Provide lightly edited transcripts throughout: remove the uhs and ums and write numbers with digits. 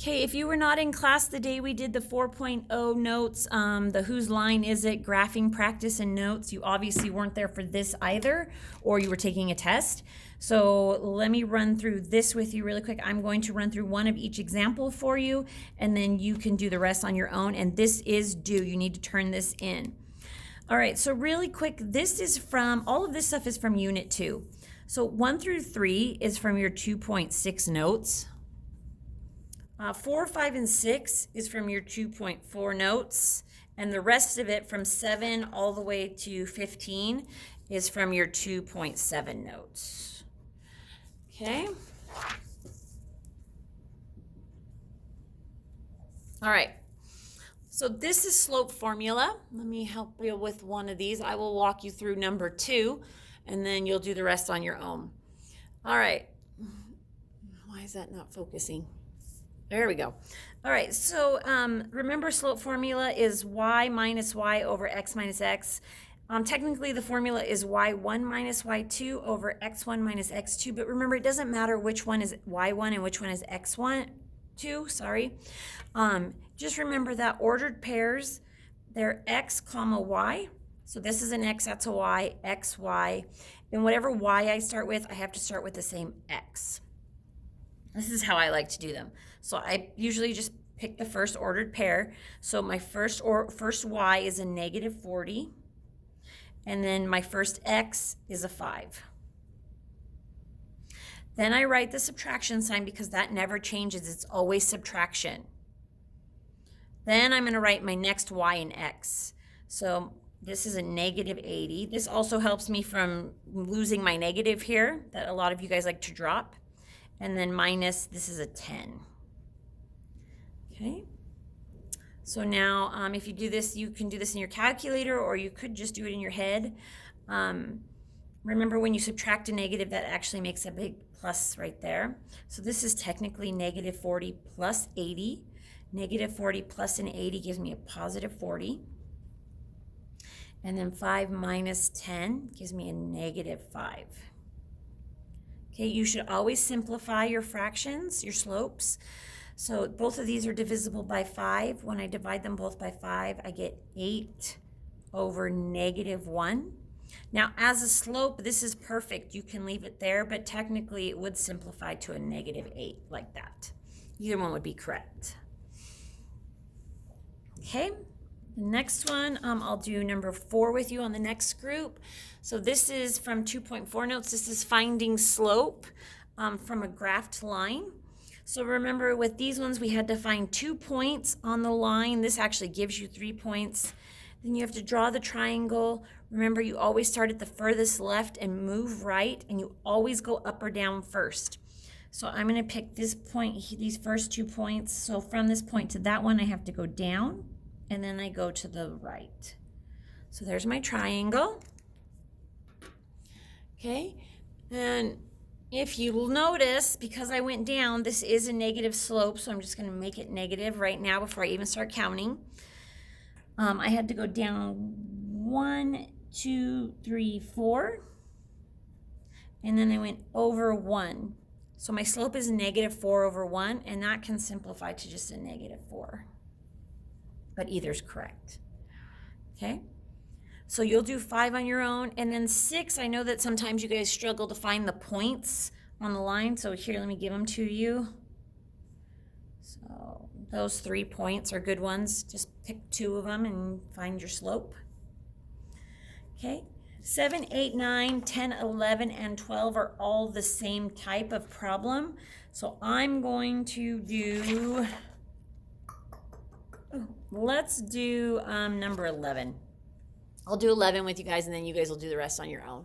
Okay, if you were not in class the day we did the 4.0 notes, the whose line is it graphing practice and notes, you obviously weren't there for this either, or you were taking a test. So let me run through this with you really quick. I'm going to run through one of each example for you, and then you can do the rest on your own. And this is due. You need to turn this in. All right, so really quick, this is from, all of this stuff is from Unit 2. So 1 through 3 is from your 2.6 notes. 4, 5, and 6 is from your 2.4 notes, and the rest of it from 7 all the way to 15 is from your 2.7 notes. Okay. All right. So this is slope formula. Let me help you with one of these. I will walk you through number 2, and then you'll do the rest on your own. All right. Why is that not focusing? There we go. All right, so remember slope formula is y minus y over x minus x. Technically, the formula is y1 minus y2 over x1 minus x2, but remember, it doesn't matter which one is y1 and which one is x1, sorry. Just remember that ordered pairs, they're x comma y. So this is an x, that's a y, x, y. And whatever y I start with, I have to start with the same x. This is how I like to do them. So I usually just pick the first ordered pair. So my first y is a negative 40. And then my first x is a 5. Then I write the subtraction sign because that never changes. It's always subtraction. Then I'm going to write my next y and x. So this is a negative 80. This also helps me from losing my negative here that a lot of you guys like to drop. And then minus, this is a 10. Okay. So now if you do this, you can do this in your calculator, or you could just do it in your head. Remember, when you subtract a negative, that actually makes a big plus right there. So this is technically negative 40 plus 80. Negative 40 plus an 80 gives me a positive 40. And then 5 minus 10 gives me a negative 5. Okay, you should always simplify your fractions, your slopes. So both of these are divisible by 5. When I divide them both by 5, I get 8 over negative 1. Now, as a slope, this is perfect. You can leave it there, but technically it would simplify to a negative 8 like that. Either one would be correct. Okay, the next one, I'll do number 4 with you on the next group. So this is from 2.4 notes. This is finding slope from a graphed line. So remember, with these ones, we had to find 2 points on the line. This actually gives you 3 points. Then you have to draw the triangle. Remember, you always start at the furthest left and move right, and you always go up or down first. So I'm going to pick this point, these first 2 points. So from this point to that one, I have to go down, and then I go to the right. So there's my triangle. Okay, and if you notice, because I went down, this is a negative slope, so I'm just going to make it negative right now before I even start counting. I had to go down 1, 2, 3, 4, and then I went over 1. So my slope is negative 4 over 1, and that can simplify to just a negative 4. But either's correct. Okay? So you'll do 5 on your own, and then 6, I know that sometimes you guys struggle to find the points on the line, so here, let me give them to you. So those 3 points are good ones. Just pick 2 of them and find your slope. Okay, 7, 8, 9, 10, 11, and 12 are all the same type of problem. So I'm going to do, let's do number 11. I'll do 11 with you guys, and then you guys will do the rest on your own.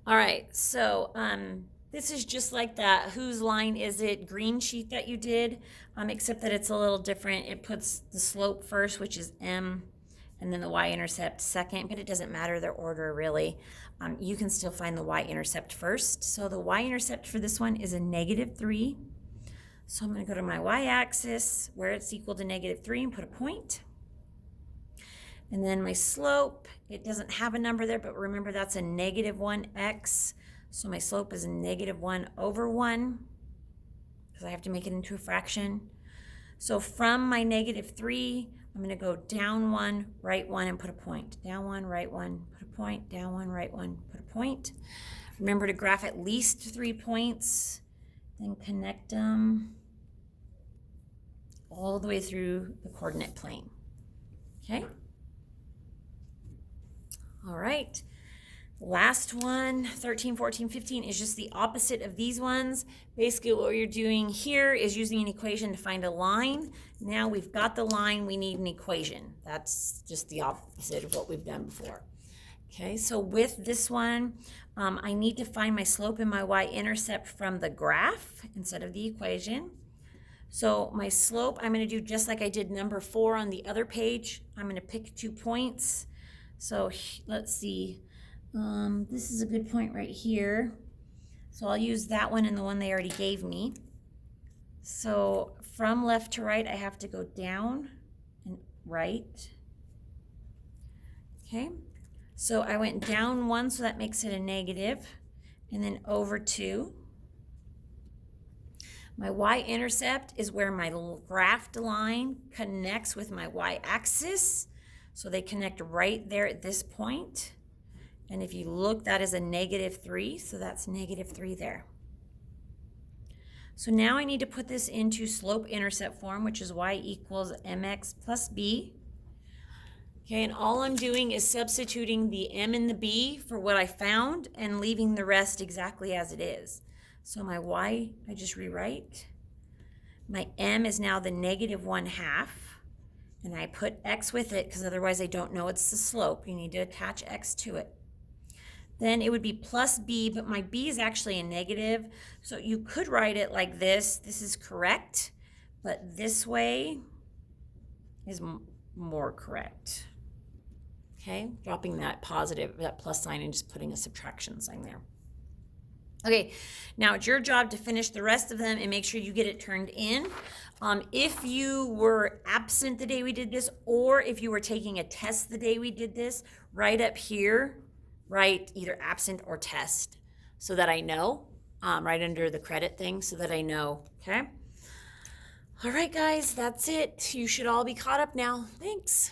All right, so this is just like that whose line is it green sheet that you did, except that it's a little different. It puts the slope first, which is M, and then the y-intercept second, but it doesn't matter their order really. You can still find the y-intercept first. So the y-intercept for this one is a negative 3. So I'm going to go to my y-axis where it's equal to negative 3 and put a point. And then my slope, it doesn't have a number there, but remember that's a negative 1x. So my slope is a negative 1 over 1, because I have to make it into a fraction. So from my -3, I'm going to go down 1, right 1, and put a point. Down 1, right 1, put a point. Down 1, right 1, put a point. Remember to graph at least 3 points, then connect them all the way through the coordinate plane. Okay? All right. Last one, 13, 14, 15, is just the opposite of these ones. Basically, what you're doing here is using an equation to find a line. Now we've got the line, we need an equation. That's just the opposite of what we've done before. Okay, so with this one, I need to find my slope and my y-intercept from the graph instead of the equation. So my slope, I'm going to do just like I did number 4 on the other page. I'm going to pick 2 points. So let's see. This is a good point right here. So I'll use that one and the one they already gave me. So from left to right, I have to go down and right. Okay. So I went down 1, so that makes it a negative, and then over 2. My y-intercept is where my graphed line connects with my y-axis. So they connect right there at this point. And if you look, that is a -3, so that's -3 there. So now I need to put this into slope-intercept form, which is y equals mx plus b. Okay, and all I'm doing is substituting the m and the b for what I found and leaving the rest exactly as it is. So my y, I just rewrite. My m is now the -1/2, and I put x with it because otherwise I don't know it's the slope. You need to attach x to it. Then it would be plus b, but my b is actually a negative, so you could write it like this. This is correct, but this way is more correct. Okay, dropping that positive, that plus sign, and just putting a subtraction sign there. Okay, now it's your job to finish the rest of them and make sure you get it turned in. If you were absent the day we did this, or if you were taking a test the day we did this, right up here, write either absent or test so that I know, right under the credit thing so that I know, okay? All right, guys, that's it. You should all be caught up now. Thanks.